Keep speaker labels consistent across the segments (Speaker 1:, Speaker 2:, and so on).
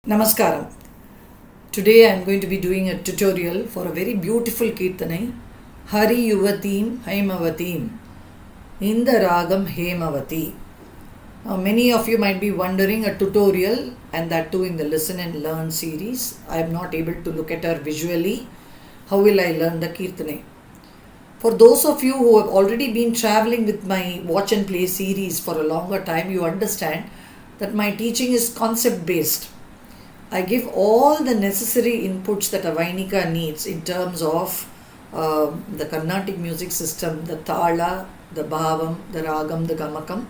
Speaker 1: Namaskaram. Today I am going to be doing a tutorial for a very beautiful Kirtanai, Hariyuvateem, Haimavatheem, in the Ragam Hemavathi. Now many of you might be wondering a tutorial, and that too in the Listen and Learn series. I am not able to look at her visually. How will I learn the Kirtanai? For those of you who have already been traveling with my Watch and Play series for a longer time, you understand that my teaching is concept based. I give all the necessary inputs that a Vainika needs in terms of the Carnatic music system, the Tala, the Bhavam, the Ragam, the Gamakam,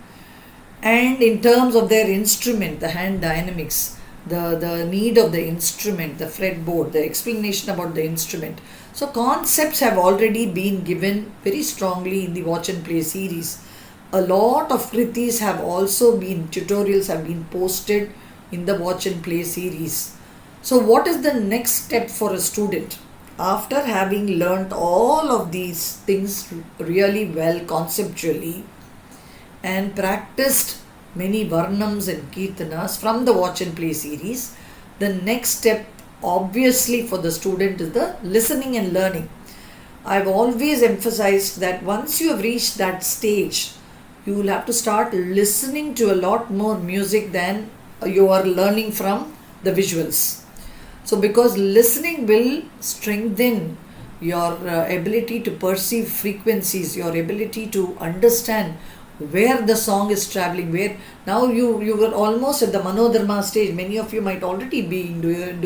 Speaker 1: and in terms of their instrument, the hand dynamics, the need of the instrument, the fretboard, the explanation about the instrument. So concepts have already been given very strongly in the Watch and Play series. A lot of kritis have also been, tutorials have been posted in the Watch and Play series. So what is the next step for a student? After having learnt all of these things really well conceptually and practiced many varnams and kirtanas from the Watch and Play series, the next step obviously for the student is the listening and learning. I've always emphasized that once you have reached that stage, you will have to start listening to a lot more music than you are learning from the visuals. So because listening will strengthen your ability to perceive frequencies, your ability to understand where the song is traveling, where now you were almost at the Manodharma stage. Many of you might already be doing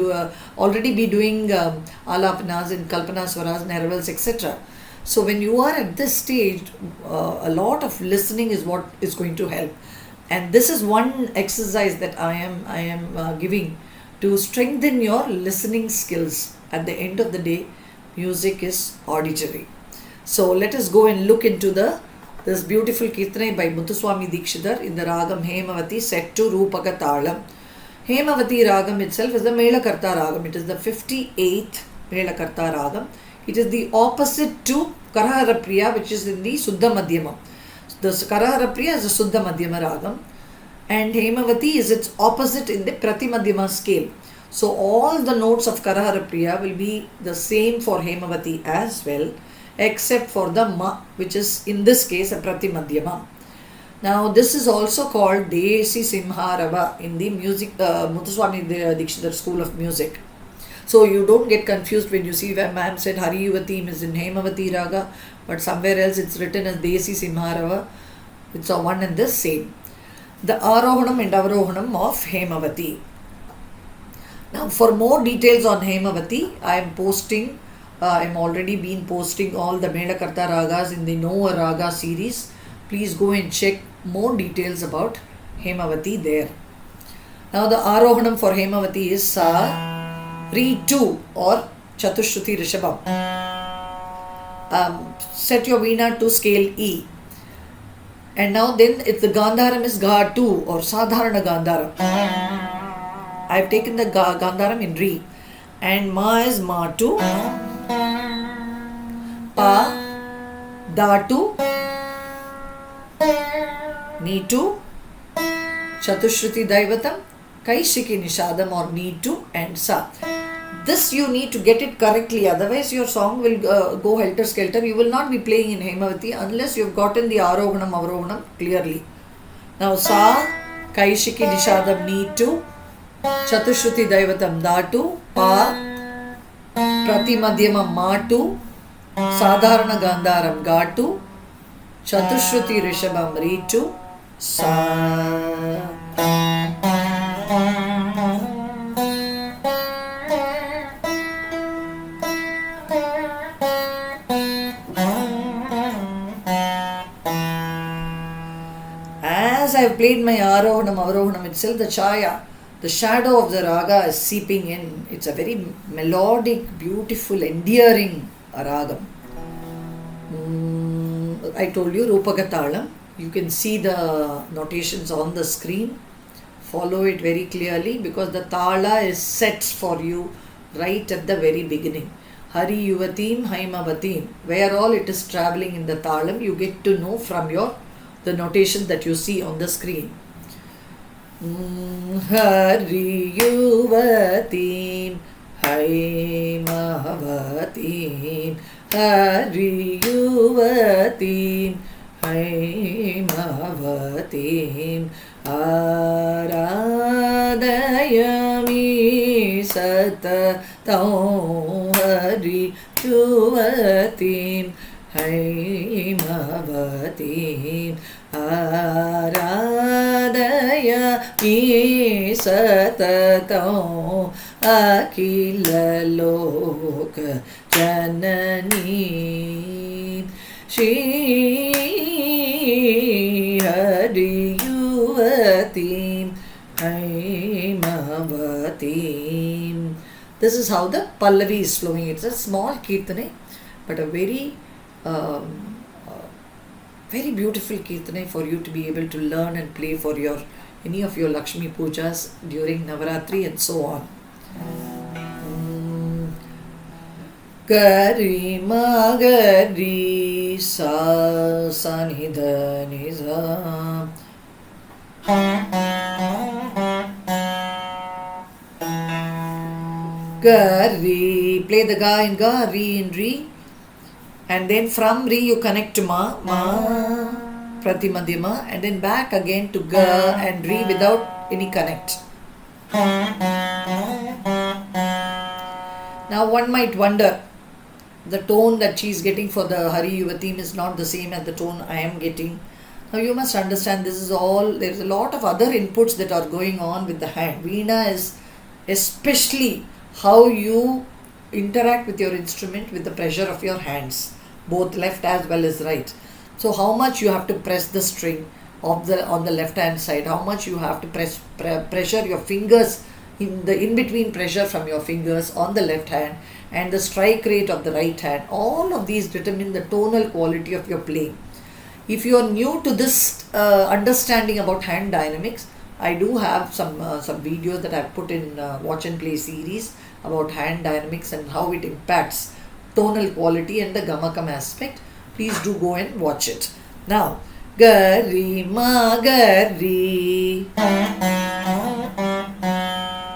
Speaker 1: alapanas and Kalpana swaras, Nervals, etc. So when you are at this stage, a lot of listening is what is going to help. And this is one exercise that I am giving to strengthen your listening skills. At the end of the day, music is auditory. So let us go and look into this beautiful Kirtanai by Muthuswami Dikshitar in the Ragam Haimavathi set to Roopakam Talam. Haimavathi Ragam itself is the Melakarta Ragam. It is the 58th Melakarta Ragam. It is the opposite to Karaharapriya, which is in the Suddha Madhyama. The Karaharapriya is a Suddha Madhyama Ragam, and Haimavathi is its opposite in the Pratimadhyama scale. So all the notes of Karaharapriya will be the same for Haimavathi as well, except for the Ma, which is in this case a Pratimadhyama. Now this is also called DesiSimharava in the music Muthuswami Dikshitar School of Music. So you don't get confused when you see where ma'am said Hariyuvateem is in Haimavathi Raga, but somewhere else it's written as DesiSimharava. It's a one and the same. The Arohanam and Avarohanam of Haimavathi. Now for more details on Haimavathi, I'm already been posting all the Melakarta Ragas in the Know a Raga series. Please go and check more details about Haimavathi there. Now the Arohanam for Haimavathi is Sa, Re 2 or Chatushruti Rishabham. Set your veena to scale E. And now then if the Gandharam is Ga 2 or Sadharana Gandharam. I have taken the Gandharam in Re. And Ma is Ma 2, Pa, Da 2, Ni 2, Chatushruti Daivatam, Kaishiki Nishadam or Ni 2 and Sa. This you need to get it correctly, otherwise your song will go helter-skelter. You will not be playing in Haimavathi unless you have gotten the Arohanam, Avarohanam clearly. Now Sa, Kaishiki Nishadam Ni 2, Chatushruti Daivatam Da 2, Pa, Pratimadhyama Ma 2, Sadharana Gandharam Ga 2, Chatushruti Rishabham Re 2, Sa. As I have played my Arohanam, Avarohanam itself, the Chaya, the shadow of the raga is seeping in. It's a very melodic, beautiful, endearing ragam. I told you Roopakam Talam. You can see the notations on the screen. Follow it very clearly because the Tala is set for you right at the very beginning. Hariyuvateem, Haimavatheem. Where all it is traveling in the Talam, you get to know from the notation that you see on the screen. Hariyuvateem, Haimavatheem, Hariyuvateem, Haimavatheem, Aradayami sata Hariyuvateem, Haimavatheem, Aradayami sata Akhila Loka Janani Shri Hariyuvateem, Haimavatheem. This is how the Pallavi is flowing. It's a small kirtane, but a very very beautiful kirtane for you to be able to learn and play for your any of your Lakshmi pujas during Navarathiri and so on. Gari ma gari sa sa ni dha ni za. Gari, play the ga in ga, re in re, and then from re you connect to ma, pratimadhyama, and then back again to ga and re without any connect. Now one might wonder, the tone that she is getting for the Hariyuvateem is not the same as the tone I am getting. Now you must understand, this is all, there is a lot of other inputs that are going on with the hand. Veena is especially how you interact with your instrument with the pressure of your hands, both left as well as right. So how much you have to press the string of on the left hand side, how much you have to pressure your fingers, in between pressure from your fingers on the left hand, and the strike rate of the right hand. All of these determine the tonal quality of your playing. If you are new to this understanding about hand dynamics, I do have some videos that I've put in watch and play series about hand dynamics and how it impacts tonal quality and the gamakam aspect. Please do go and watch it. Now, gari ma gari.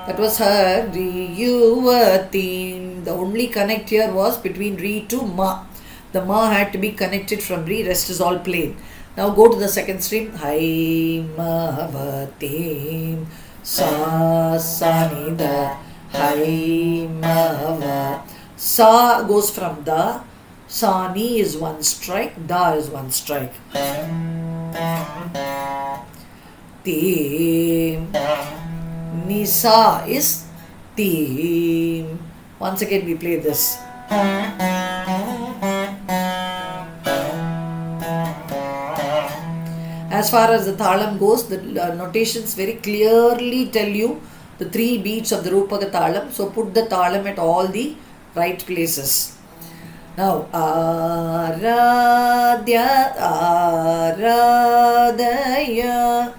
Speaker 1: That was Hariyuvateem. The only connect here was between re to ma. The ma had to be connected from re, rest is all plain. Now go to the second string. Haimavatheem, sa sa ni da. Haimava. Sa goes from da. Sa ni is one strike. Da is one strike. Theem. Nisa is theem. Once again we play this. As far as the Talam goes, the notations very clearly tell you the 3 beats of the Roopaka Talam. So put the Talam at all the right places. Now, Aradya, Aradaya,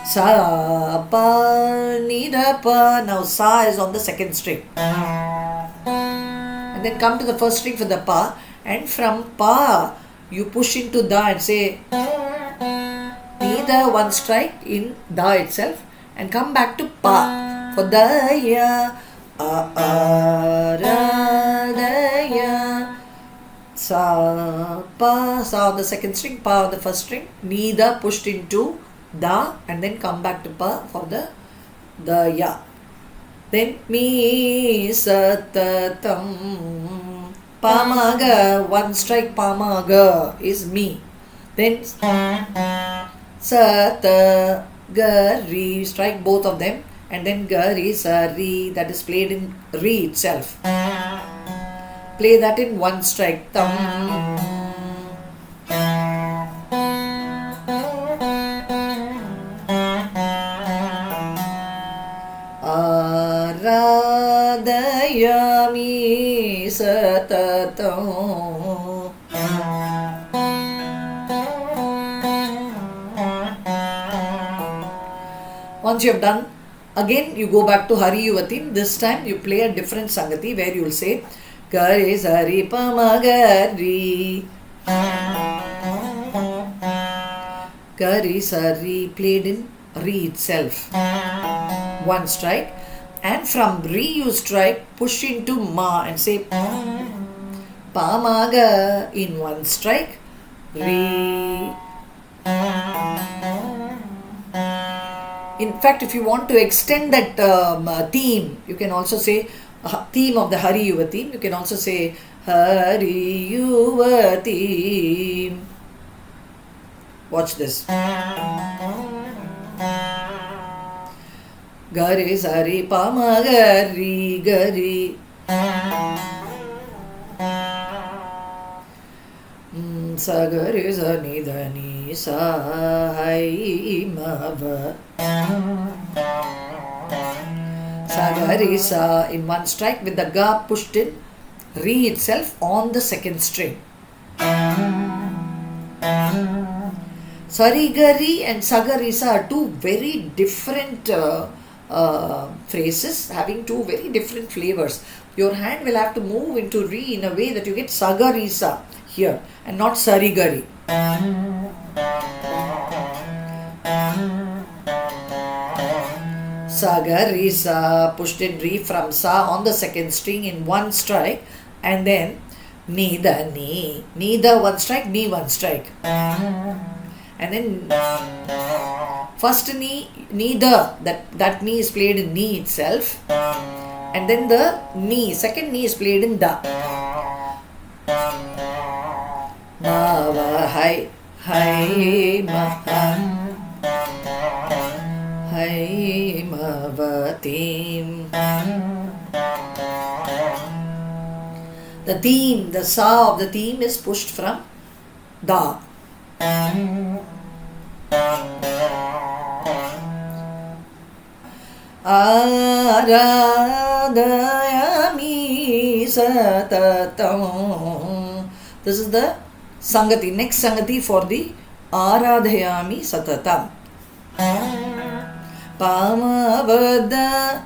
Speaker 1: Sa, Pa, Ni, Da, Pa. Now, Sa is on the second string. And then come to the first string for the Pa. And from Pa, you push into Da and say, Neither one strike in Da itself. And come back to Pa for dhaya. Aradaya. Sa, Pa, Sa on the second string, Pa on the first string. Neither pushed into Da and then come back to Pa for the dhaya. Then Mi, Satatam. Pamaga, one strike Pamaga is Mi. Then Sata, Gari, strike both of them, and then Gari, Sari, that is played in Re itself. Play that in one strike. Tam. Aradayami satatam. Once you have done, again you go back to Hariyuvateem. This time you play a different sangati where you will say Gari Sari Pamagari. Gari Sari played in Re itself. One strike. And from Re you strike, push into Ma and say Pa Ma Ga in one strike. Re. In fact, if you want to extend that theme, you can also say theme of the Hariyuvateem. You can also say Hariyuvateem. Watch this. Gari sari pama gari gari. Sagari zani dhani sa Haimava. Sagari sa in one strike with the ga pushed in, Re itself on the second string. Sarigari and Sagarisa are two very different phrases having two very different flavors. Your hand will have to move into Re in a way that you get Sagarisa here and not Sarigari. Sagarisa pushed in Re from Sa on the second string in one strike, and then Nida Ni. Nida one strike, Ni one strike. And then first Ni, Nida, that Ni is played in Ni itself. And then the Ni, second Ni is played in Da. Mava Hai, Haima, Haimavatheem. The theme, the Sa of the theme is pushed from Da. Aradayami satatam. This is the Sangati, next Sangati for the Aradayami satatam. Pamavada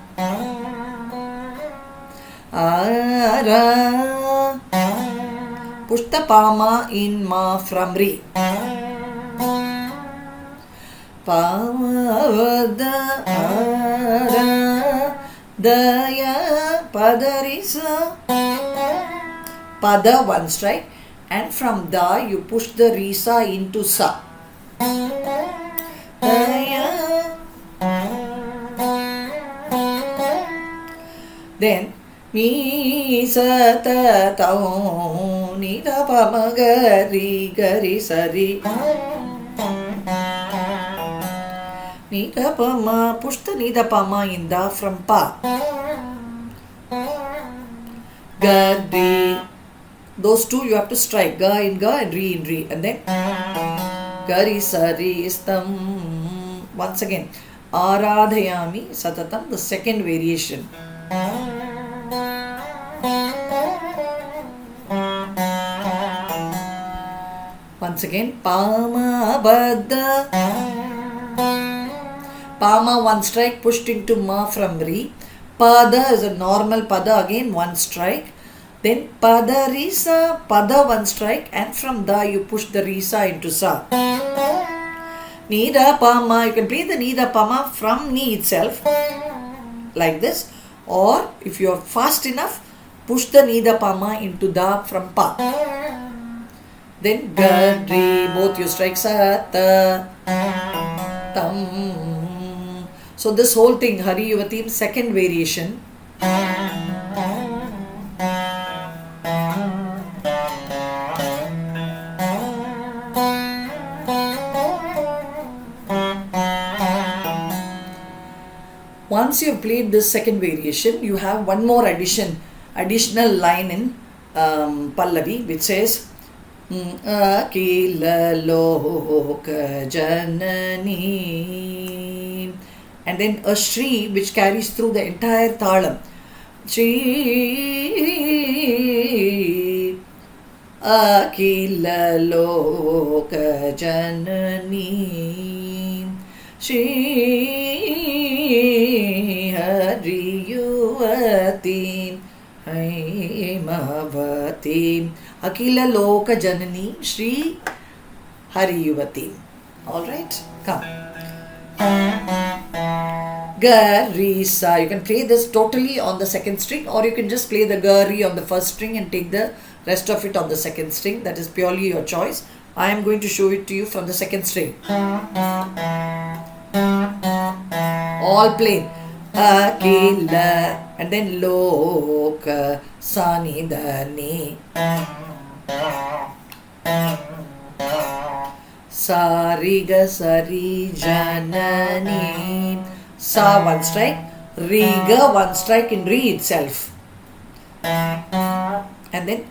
Speaker 1: Ara. Push the Pama in Ma from Re. Pamavada Ara Dhaya Padarisa. Pada one strike, and from Da you push the Risa into Sa. Dhaya. Then Mi sata tau ni da pa ma gari gari sari. Ni da pa ma, push the ni da pa ma in Da from Pa. Gari. Those two you have to strike. Ga in Ga and Re in Re. And then Gari sari istam. Once again. Aradhayami satatam, the second variation. Once again, Pama Badda. Pama one strike pushed into Ma from Re. Pada is a normal Pada, again one strike. Then Pada Risa, Pada one strike, and from Da you push the Risa into Sa. Nida Pama, you can play the Nida Pama from Ni itself like this, or if you are fast enough, push the Nida Pama into Da from Pa. Then Gadri, both you strike Sata Tam. So this whole thing, Hariyuvateem, second variation. Once you have played this second variation, you have one more additional line in Pallavi, which says Akila loka janani, and then a Shri which carries through the entire Talam. Shri Akila loka janani, Shri Hariyuvateem Haimavatheem. Akila Loka Janani Shri Hariyuvateem. Alright, come. Ga, Re, Sa. You can play this totally on the second string, or you can just play the Ga, Re on the first string and take the rest of it on the second string. That is purely your choice. I am going to show it to you from the second string. All plain. Akila, and then Loka, Sani, Dani. Sariga, Sari, Janani. Sa, one strike. Riga, one strike in Re itself. And then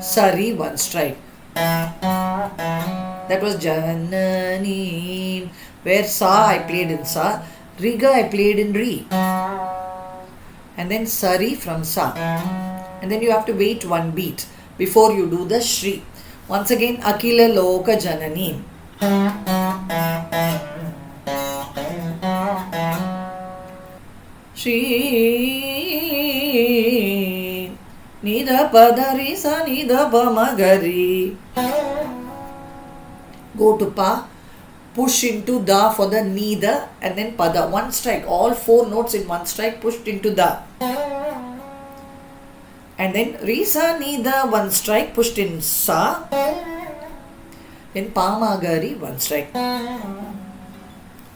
Speaker 1: Sari, one strike. That was Janani. Where Sa I played in Sa, Riga I played in Re. And then Sari from Sa. And then you have to wait one beat before you do the Shri. Once again, Akila Loka Janani. Shri Nida Padari Sa Nida Pamagari. Go to Pa, push into Da for the Nida, and then Pada. One strike, all 4 notes in one strike pushed into Da. And then Re Sa Nida, one strike pushed in Sa. Then Pamagari, one strike.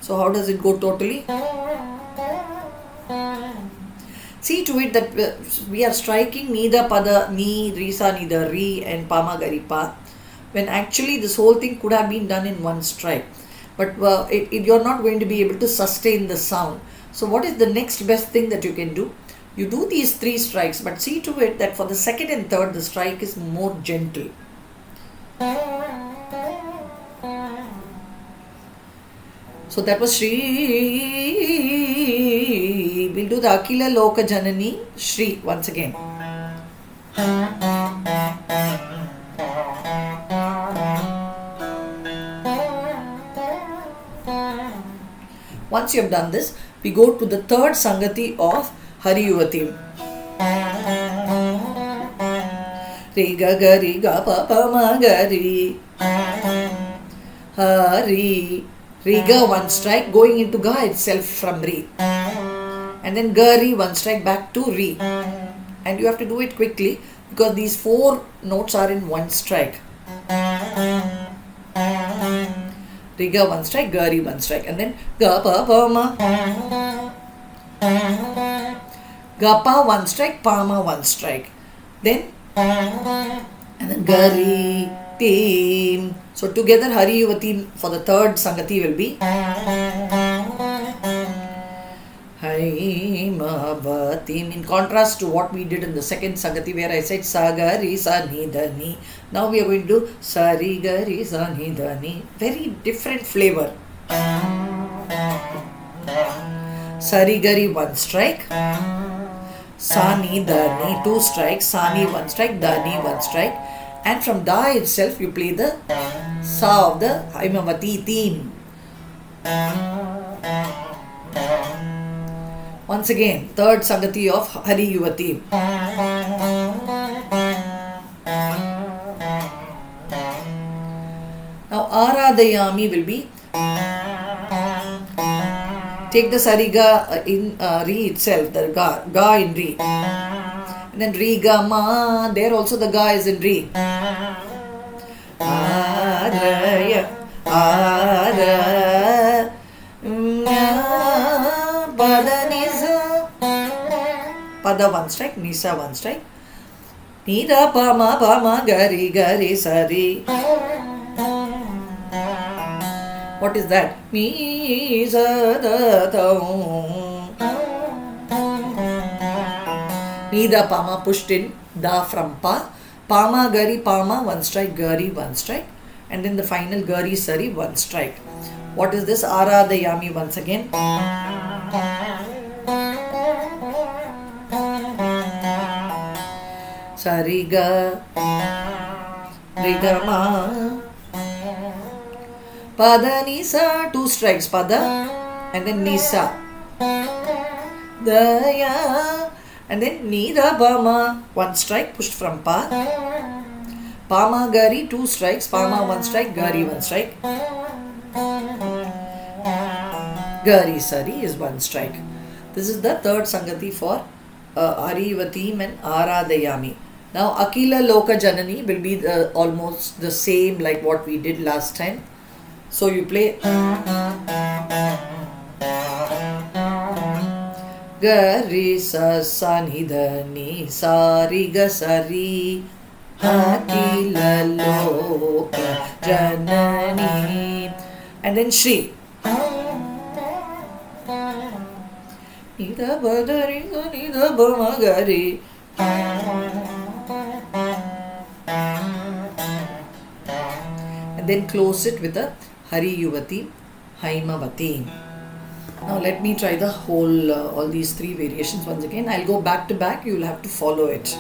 Speaker 1: So how does it go totally? See to it that we are striking Nida Pada, Ni, Re Sa Nida, Re, and Pamagari Pa, when actually this whole thing could have been done in one strike. But you're not going to be able to sustain the sound. So what is the next best thing that you can do? You do these 3 strikes, but see to it that for the second and third, the strike is more gentle. So that was Shri. We'll do the Akila Loka Janani Shri once again. Once you have done this, we go to the third Sangati of Hariyuvateem. Re ga ga re ga pa pa ma ga re. Hari. Re ga, one strike going into Ga itself from Re. And then Ga Re, one strike back to Re. And you have to do it quickly because these 4 notes are in one strike. Re ga, one strike, Ga Re, one strike. And then Ga pa pa ma. Ga pa, one strike, Pa ma, one strike. Then Gari Teem. So together Hariyuvateem for the third Sangati will be Haimavatheem. In contrast to what we did in the second Sangati where I said Sagari Sanidani. Now we are going to do Sarigari Sanidani. Very different flavor. Sarigari, one strike. Sani, Dani, 2 strikes. Sani, 1 strike. Dani, 1 strike. And from Da itself you play the Sa of the Haimavathi theme. Once again, third Sangati of Hariyuvateem. Now Aradayami will be, take the Sariga in Re itself, the Ga in Re. And then Re Ga Ma, there also the Ga is in Re. Araya, Ara, Pada Nisa. Pada 1 strike, Nisa 1 strike. Nida Pama Pama Gari Gari Sari. What is that? Mi Sada. Nida Pama pushed in, Da from Pa. Pama Gari Pama 1 strike, Gari 1 strike. And then the final Gari Sari 1 strike. What is this? Aradayami once again. Sariga Rigama Pada Nisa, 2 strikes, Pada and then Nisa, Dhaya, and then Nida Pama, 1 strike pushed from Pa. Pama Gari, 2 strikes, Pama 1 strike, Gari 1 strike. GRSR is one strike. This is the third Sangati for Hariyuvateem and Aradayami. Now Akila Loka Janani will be almost the same like what we did last time. So you play Gari sa sa ni da ni sa ri ga sa ri Akila Loka Janani, and then Shri. Nida badari nida bamagari. And then close it with a Hariyuvateem, Haimavatheen. Now let me try the whole, all these three variations once again. I'll go back to back, you will have to follow it.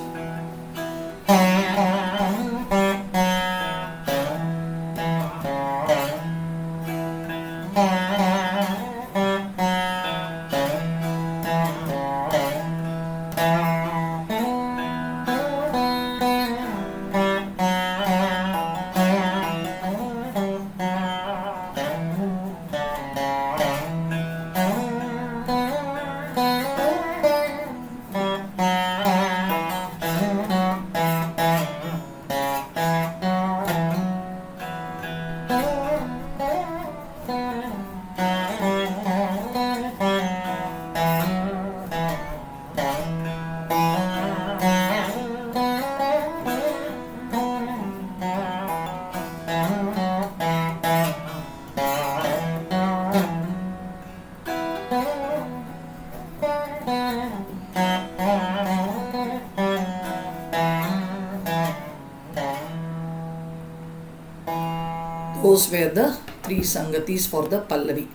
Speaker 1: Those were the three Sangatis for the Pallavi.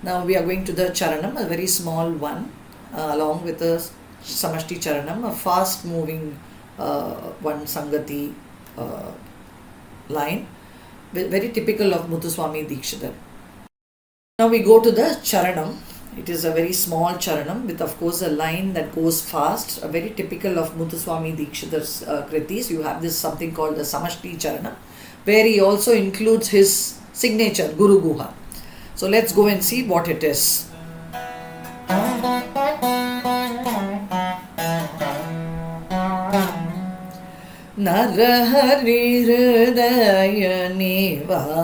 Speaker 1: Now we are going to the Charanam, a very small one, along with the Samashti Charanam, a fast moving one Sangati line, very typical of Muthuswami Dikshitar. Now we go to the Charanam. It is a very small Charanam with of course a line that goes fast, a very typical of Muthuswami Dikshitar's kritis. You have this something called the Samashti Charanam, where he also includes his signature, Guru Guha. So let's go and see what it is. Narahari Hridaya Nivasini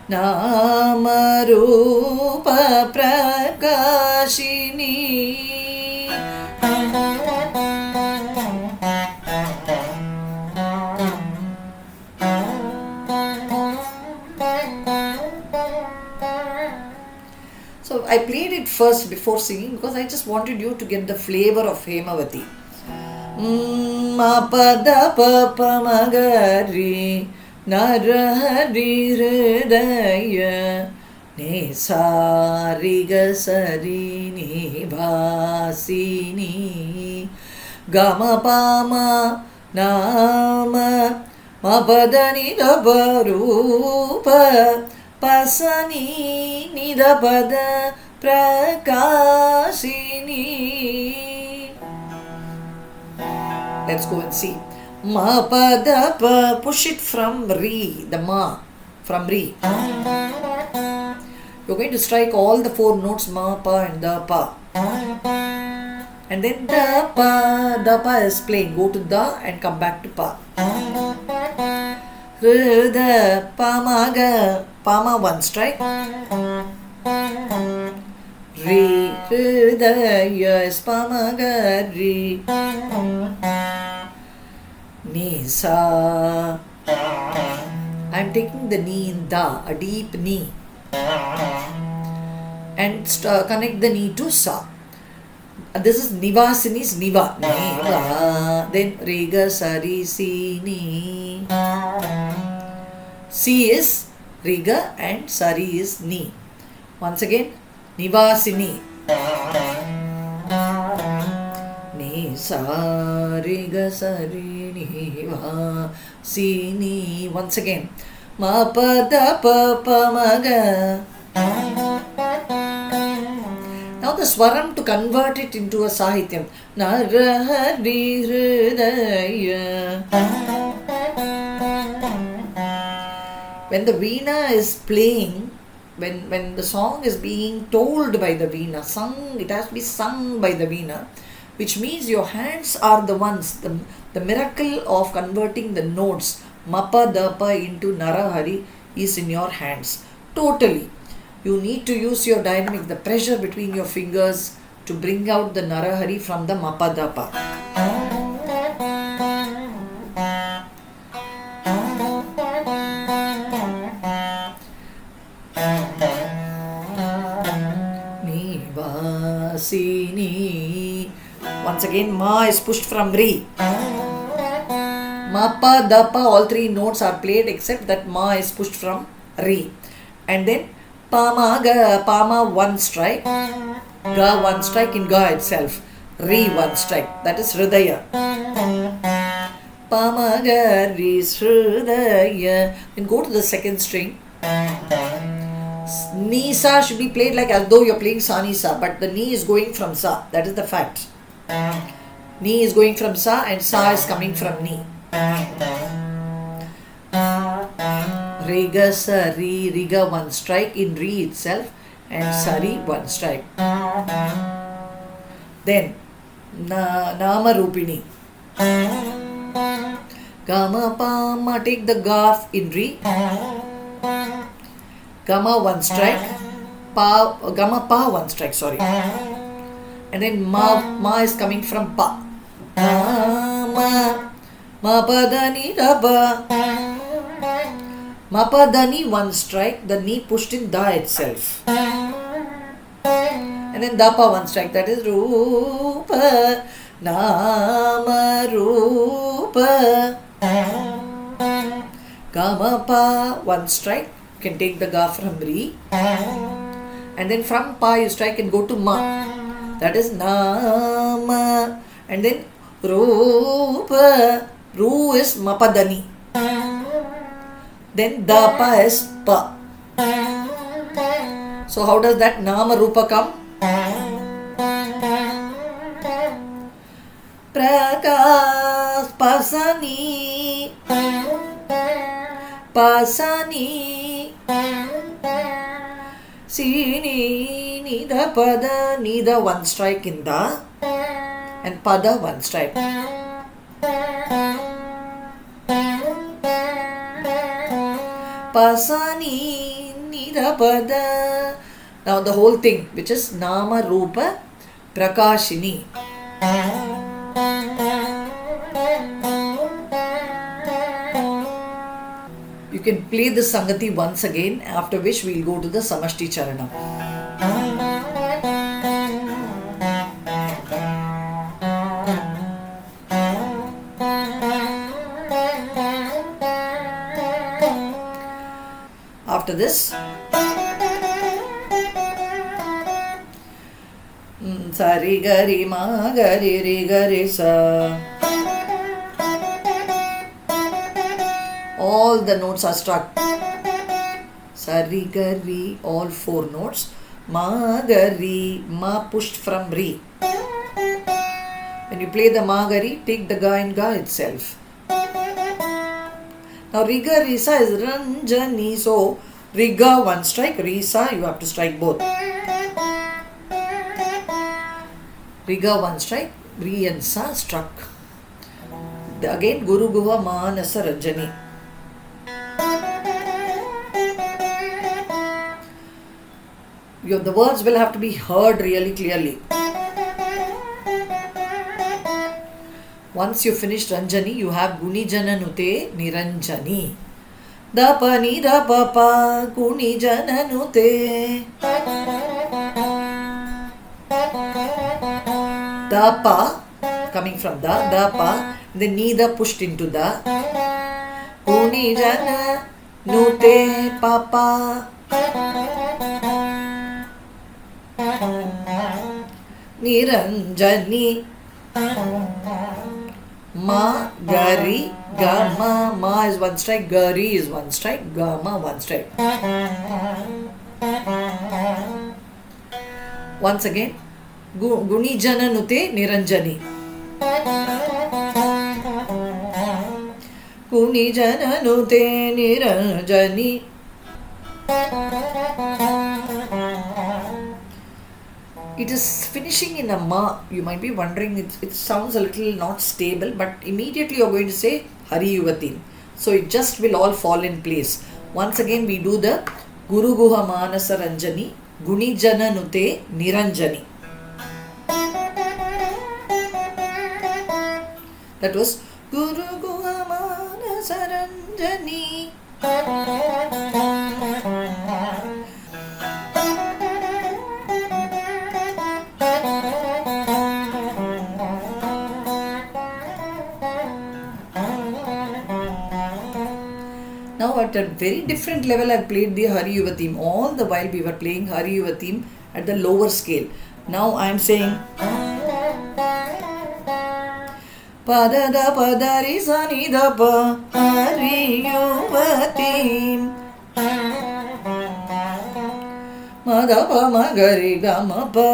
Speaker 1: Namarupa Prakashini. So I played it first before singing because I just wanted you to get the flavor of Haimavathi. Ma pada papa magari narahari hridaya ne sari gasari ni bhasini gama pama nama mapadani dabarupa pasani nidapada prakashini. Let's go and see. Ma pada pa, push it from Ri, the ma, from Ri. You're going to strike all the four notes ma, pa and da, pa. And then da, pa is playing. Go to da and come back to pa. Rida, pa, ma, ga, pa, ma, one strike. Re, hridaya is pa, ma, ga, re. Ni, sa. I'm taking the knee in da, a deep knee. And connect the knee to sa. This is Nivasini's Niva. Niva. Then Rega, Sari, Si, Ni. Si is Riga and Sari is Ni. Once again, Nivasini. Ni, Sa, Riga, Sari, Niva, Si, Ni. Once again, Ma, Pa, Da, Pa, Pa, Ma, Ga. Now the Swaram, to convert it into a Sahityam. Narahari Hridaya. when the veena is playing, when the song is being told by the veena, sung, it has to be sung by the veena, which means your hands are the ones, the miracle of converting the notes mapa dapa into narahari is in your hands. Totally. You need to use your dynamic, the pressure between your fingers to bring out the narahari from the mapa dapa. Once again, ma is pushed from re. Mapa, dapa, all three notes are played except that ma is pushed from re. And then pama, ga, pama one strike, ga one strike in ga itself, re one strike, that is hridaya. Pama, ga, re, hridaya. Then go to the second string. Ni sa should be played like as though you're playing sa ni sa, but the ni is going from sa. That is the fact. Ni is going from sa and sa is coming from ni. Rega sari, riga one strike in re itself and sari one strike. Then nama rupini. Gama pama, take the ga in re. Gama one strike, gama pa one strike, sorry. And then ma is coming from pa. Ma pa da ni da ba. Ma pa da ni one strike, the ni pushed in da itself. And then da pa one strike, that is rupa, nama rupa. Gama pa one strike. Can take the ga from re, and then from pa you strike and go to ma, that is nama, and then rupa, ru is mapadani, then dapa is pa. So how does that nama rupa come? Prakas pasani, pasani, sini, nida pada, nida one strike in da, and pada one strike. Pasani, nida pada. Now the whole thing, which is nama rupa prakashini. You can play the Sangati once again, after which we will go to the Samashti Charana. After this, Sari Gari Ma Gari Ri Gari Sa. All the notes are struck. Sari Gari, all four notes. Ma Gari, ma pushed from Ri. When you play the Ma Gari, take the Ga in Ga itself. Now Riga Risa is Ranjani, so Riga one strike, Risa you have to strike both. Riga one strike, Ri and Sa struck. Again Guru Guha Manasa Ranjani. The words will have to be heard really clearly. Once you finish Ranjani, you have Guni Jana Nute Niranjani. Da pa ni da pa pa Guni Jana Nute. Da pa coming from da pa, then ni da pushed into da. Guni Jana Nute Papa. Niranjani. Ma, Gari, Gama. Ma is one strike, Gari is one strike, Gama one strike. Once again, Guni Jana Nute Niranjani. Gunijananutte Niranjani. It is finishing in a ma. You might be wondering, it sounds a little not stable, but immediately you are going to say Hariyuvateem. So it just will all fall in place. Once again we do the Guru Guha Manasa Ranjani, Gunijana Nute Niranjani. That was Guru Guha Manasa Ranjani. Now at a very different level I played the Hariyuvateem. All the while we were playing Hariyuvateem at the lower scale. Now I am saying Padada Padari Sanidapa Hariyuvateem Madapa Magari Gamapa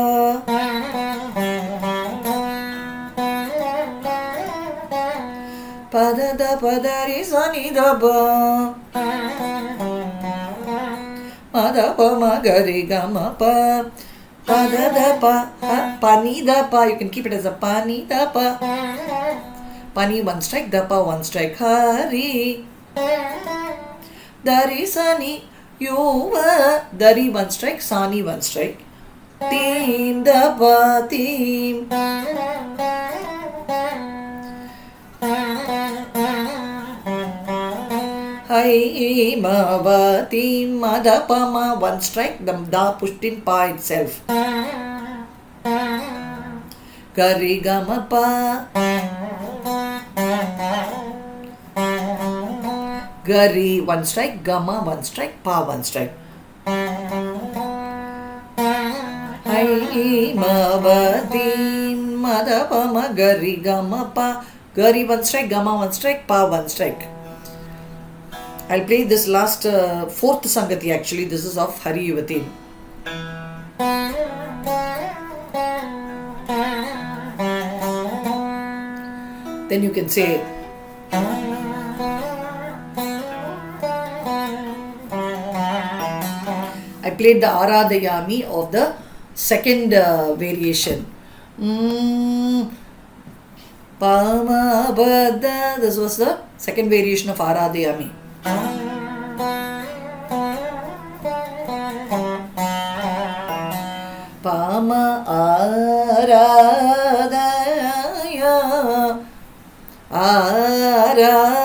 Speaker 1: Padada Padari Sanidapa Madapa Magari Gamapa Padada Panidapa. You can keep it as a Panidapa. Pani one strike, Dapa one strike. Hari Dari Sani Yuva. Dari one strike, Sani one strike. Theem Dapa Theem. Haimavatheem Madapama one strike, the da pushed in pa itself. Gari Gamapa Gari one strike, Gama one strike, Pa one strike. Haimavatheem Madapama Gari Gamapa. Gari one strike, Gama one strike, Pa one strike. I'll play this last fourth Sangati actually. This is of Hariyuvateem. Then you can say I played the Aradayami of the second variation. Pama Bada. This was the second variation of Aradayami. Pama Aradaya Aradayami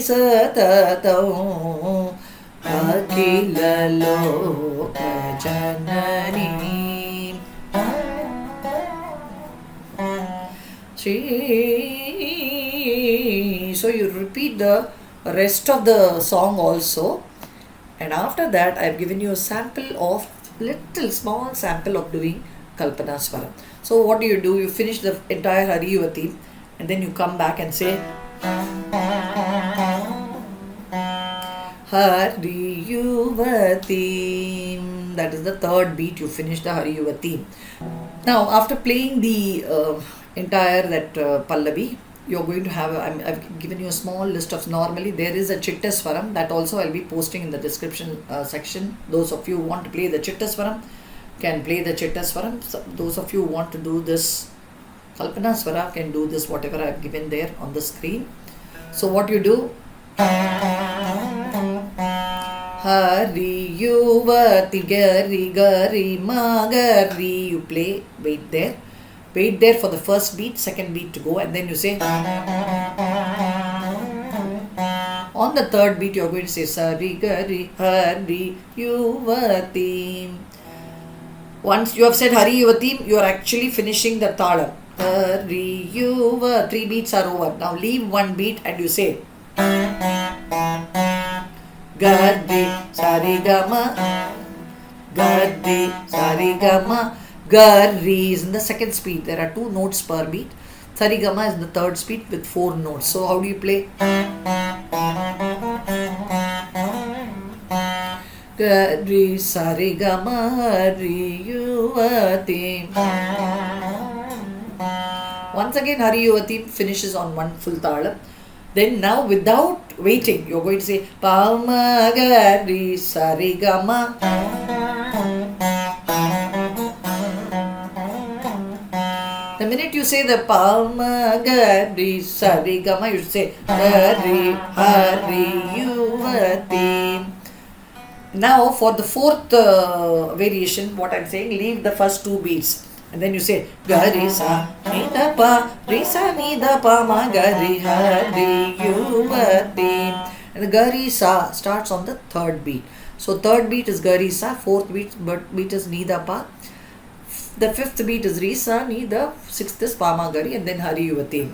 Speaker 1: Satatam Akila Loka Janani. So you repeat the rest of the song also, and after that I have given you a sample of little small sample of doing Kalpana Swaram. So what do? You finish the entire Hariyuvateem and then you come back and say Hariyuvateem. That is the third beat. You finish the Hariyuvateem. Now after playing the entire Pallavi, you're going to have I've given you a small list of, normally there is a Chitta Swaram that also I'll be posting in the description section. Those of you who want to play the Chitta Swaram can play the Chitta Swaram. So those of you who want to do this Kalpana Swara can do this, whatever I've given there on the screen. So what you do, Hariyuvateem Gari Gari Magari, you play, wait there for the first beat, second beat to go, and then you say on the third beat you are going to say Sari Gari Hariyuvateem. Once you have said Hariyuvateem, you are actually finishing the Talam. Hariyuva, 3 beats are over. Now leave one beat and you say Gaddi Sarigama Gaddi Sarigama. Gari is in the second speed. There are 2 notes per beat. Sarigama is in the third speed with 4 notes. So how do you play? Gari Sarigama Hariyuvateem Once again, Hariyuvateem finishes on one full talam. Then now, without waiting, you're going to say pa ma ga ri sa re ga ma. The minute you say the pa ma ga ri sa re ga ma, you should say Hariyuvateem. Now, for the fourth variation, what I'm saying, leave the first two beats. And then you say ga re sa ni da pa re sa ni da pa ma ga re Hariyuvateem. And the ga re sa starts on the third beat. So third beat is ga re sa, fourth beat is ni da pa, the fifth beat is re sa ni da, sixth is pa ma ga re, and then Hariyuvateem.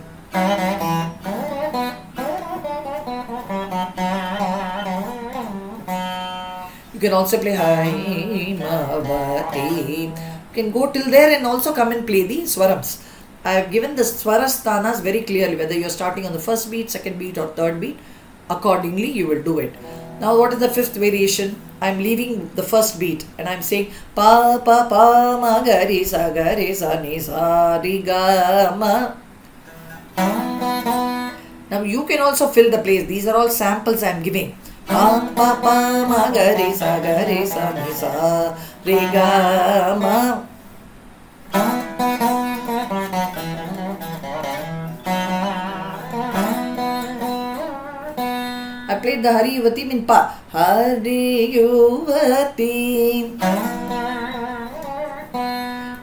Speaker 1: You can also play Haimavatheem. You can go till there and also come and play the Swarams. I have given the Swarasthanas very clearly, whether you are starting on the first beat, second beat or third beat. Accordingly, you will do it. Now, what is the fifth variation? I am leaving the first beat and I am saying pa pa pa ma ga re sa ni sa re ga ma. Now, you can also fill the place. These are all samples I am giving. Pa pa pa ma ga re sa ni sa re ga ma. I played the Hariyuvateem in pa. Hariyuvateem.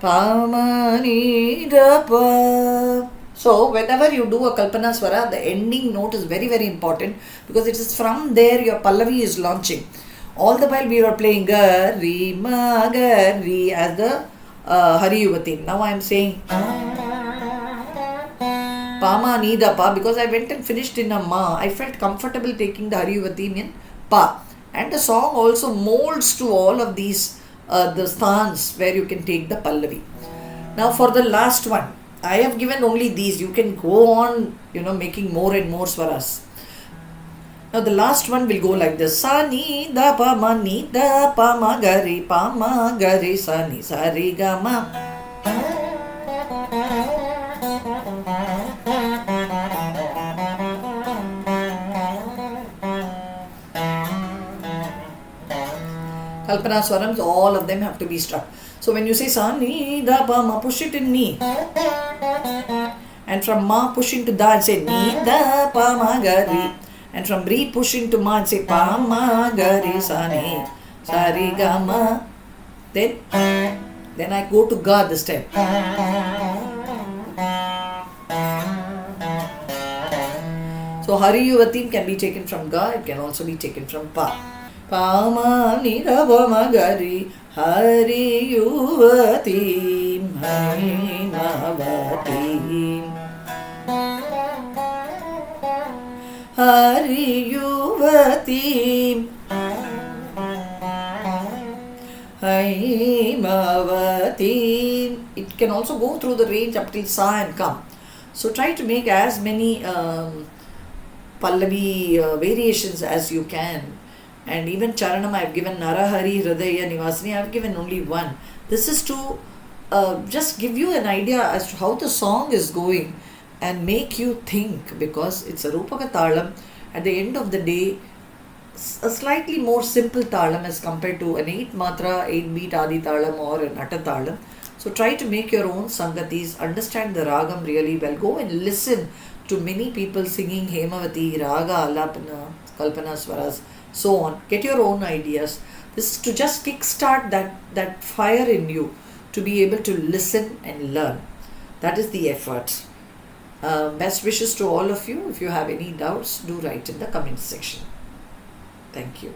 Speaker 1: Pa ma ni da pa. So, whenever you do a Kalpana Swara, the ending note is very, very important because it is from there your Pallavi is launching. All the while we were playing ga, ri, ma, ga, ri as the Hariyuvateem. Now I am saying pa, ma, ni, da, pa because I went and finished in a ma. I felt comfortable taking the Hariyuvateem in pa. And the song also molds to all of these, the sthans where you can take the Pallavi. Now for the last one, I have given only these. You can go on, making more and more swaras. Now the last one will go like this. Sa ni da pa ma ni da pa ma ga re sa ni sa re ga ma. Kalpana Swarams, all of them have to be struck. So when you say sa ni da pa ma, push it in ni. And from ma push into da and say ni da pa ma ga re. And from re push into ma and say pa ma ga re sa ni sa re ga ma. Then I go to ga this time. So Hariyuvateem can be taken from ga, it can also be taken from pa. Pa ma ni da pa ma ga re Hariyuvateem, Haimavatheem. Hariyuvateem, Haimavatheem. It can also go through the range up till sa and come. So try to make as many Pallavi variations as you can. And even Charanam I have given Narahari Hridaya Nivasini, I have given only one. This is to just give you an idea as to how the song is going and make you think, because it's a Roopaka Talam. At the end of the day, a slightly more simple Talam as compared to an 8 Matra, 8 beat Adi Talam or an Atta Talam. So try to make your own Sangatis, understand the Ragam really well. Go and listen to many people singing Hemavathi, Raga, Alapana, Kalpana Swaras, so on. Get your own ideas. This is to just kickstart that fire in you to be able to listen and learn. That is the effort. Best wishes to all of you. If you have any doubts, do write in the comment section. Thank you.